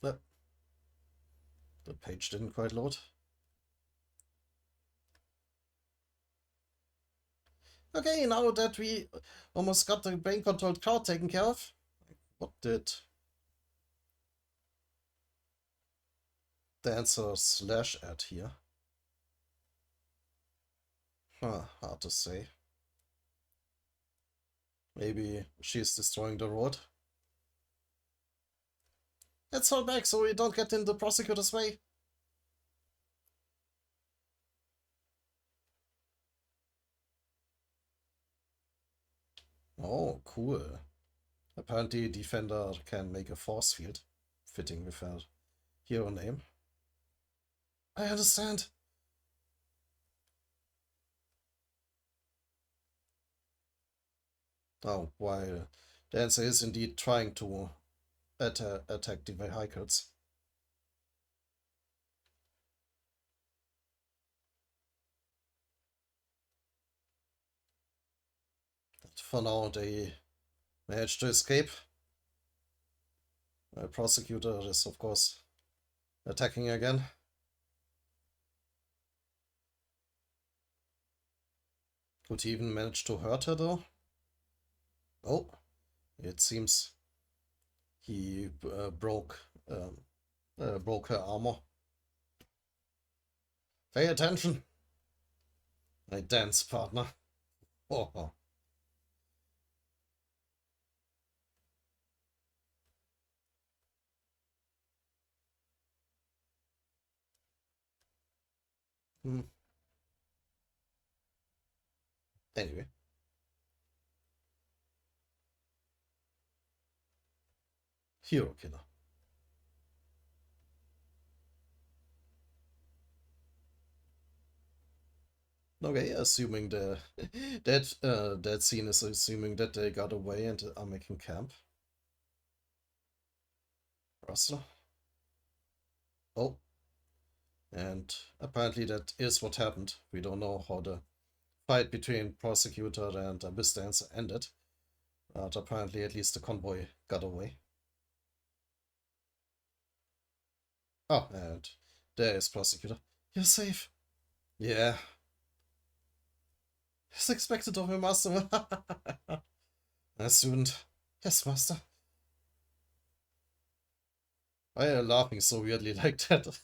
The, the page didn't quite load. Okay, now that we almost got the brain-controlled crowd taken care of. What did Dancer slash at here? Huh, hard to say. Maybe she's destroying the road. Let's hold back so we don't get in the prosecutor's way. Oh, cool. Apparently Defender can make a force field, fitting with her hero name. I understand. Oh, while Dancer is indeed trying to attack the vehicles. But for now, they managed to escape. The prosecutor is, of course, attacking again. Could he even manage to hurt her, though? Oh, it seems he broke her armor. Pay attention, my dance partner. Oh. Hmm. Anyway. Hero Killer. Okay, assuming that scene is assuming that they got away and are making camp. Russell. Oh. And apparently that is what happened. We don't know how the fight between Prosecutor and Abyss Dancer ended. But apparently at least the convoy got away. Oh, and there is Prosecutor. You're safe. Yeah. As expected of me, Master. As student. Yes, Master. Why are you laughing so weirdly like that?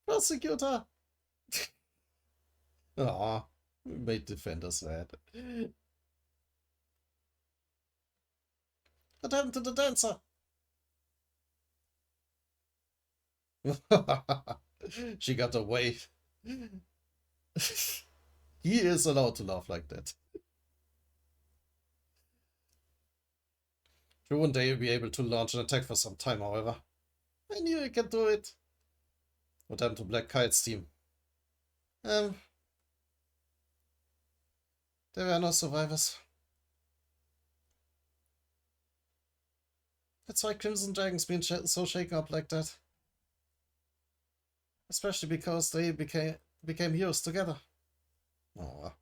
Prosecutor! Aw, made Defender sad. What happened to the dancer? She got away. He is allowed to laugh like that. She wouldn't be able to launch an attack for some time, however. I knew I could do it. What happened to Black Kite's team? There were no survivors. That's why Crimson Dragon's been so shaken up like that. Especially because they became heroes together. Aww.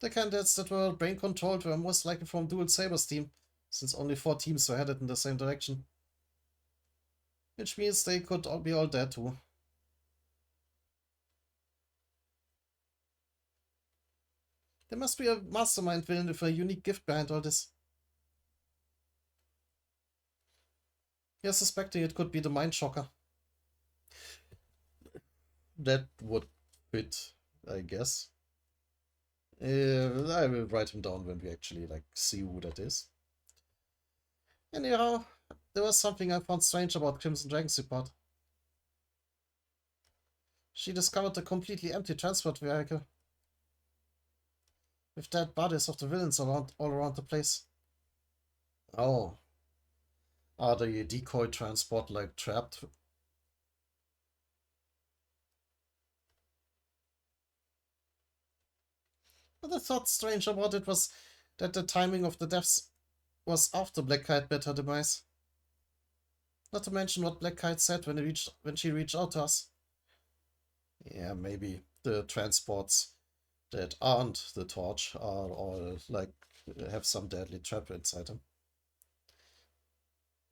The candidates that were brain controlled were most likely from Dual Saber's team, since only 4 teams were headed in the same direction. Which means they could all be all dead too. There must be a mastermind villain with a unique gift behind all this. You're suspecting it could be the mind shocker. That would fit, I guess. I will write him down when we actually like see who that is. Anyhow, there was something I found strange about Crimson Dragon's report. She discovered a completely empty transport vehicle with dead bodies of the villains all around the place. Oh, are the decoy transport like trapped? What I thought strange about it was that the timing of the deaths was after Black Kite met her demise. Not to mention what Black Kite said when she reached out to us. Yeah, maybe the transports that aren't the torch are all like have some deadly trap inside them.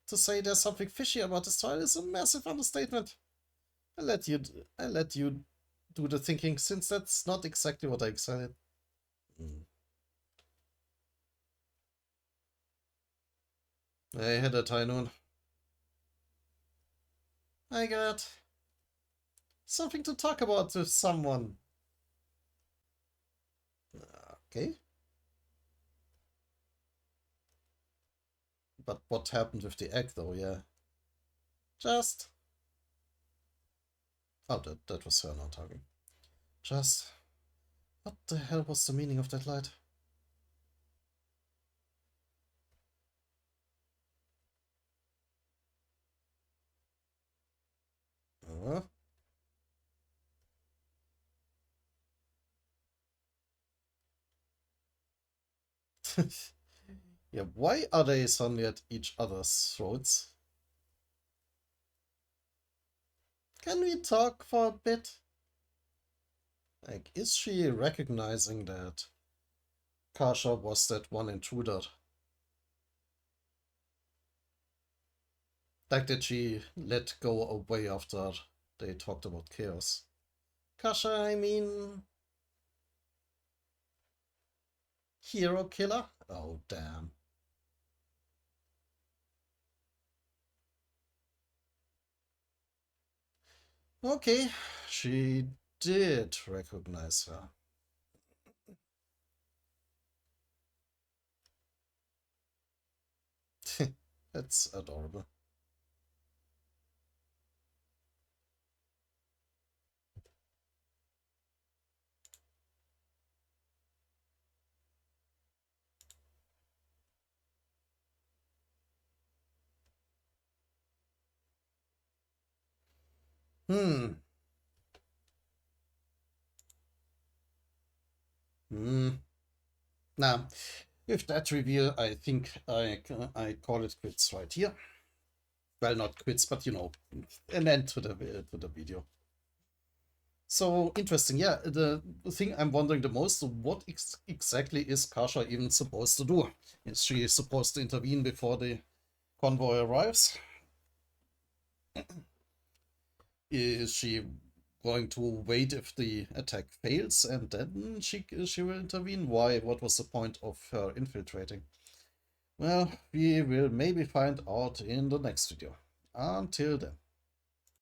To say there's something fishy about this trial is a massive understatement. I let you do the thinking, since that's not exactly what I expected. Hmm. I had a high noon. I got something to talk about with someone. Okay. But what happened with the egg though, yeah? Just... Oh, that was her not talking. Just... What the hell was the meaning of that light? Uh, yeah, why are they suddenly at each other's throats? Can we talk for a bit? Like, is she recognizing that Kasha was that one intruder? Like, did she let go away after they talked about chaos? Kasha, I mean... Hero Killer? Oh, damn. Okay, she did recognize her. That's adorable. Hmm. Hmm. Now, with that reveal, I think I call it quits right here. Well, not quits, but you know, an end to the video. So interesting, yeah. The thing I'm wondering the most: what exactly is Kasha even supposed to do? Is she supposed to intervene before the convoy arrives? Is she going to wait if the attack fails and then she will intervene? Why? What was the point of her infiltrating? Well, we will maybe find out in the next video. Until then.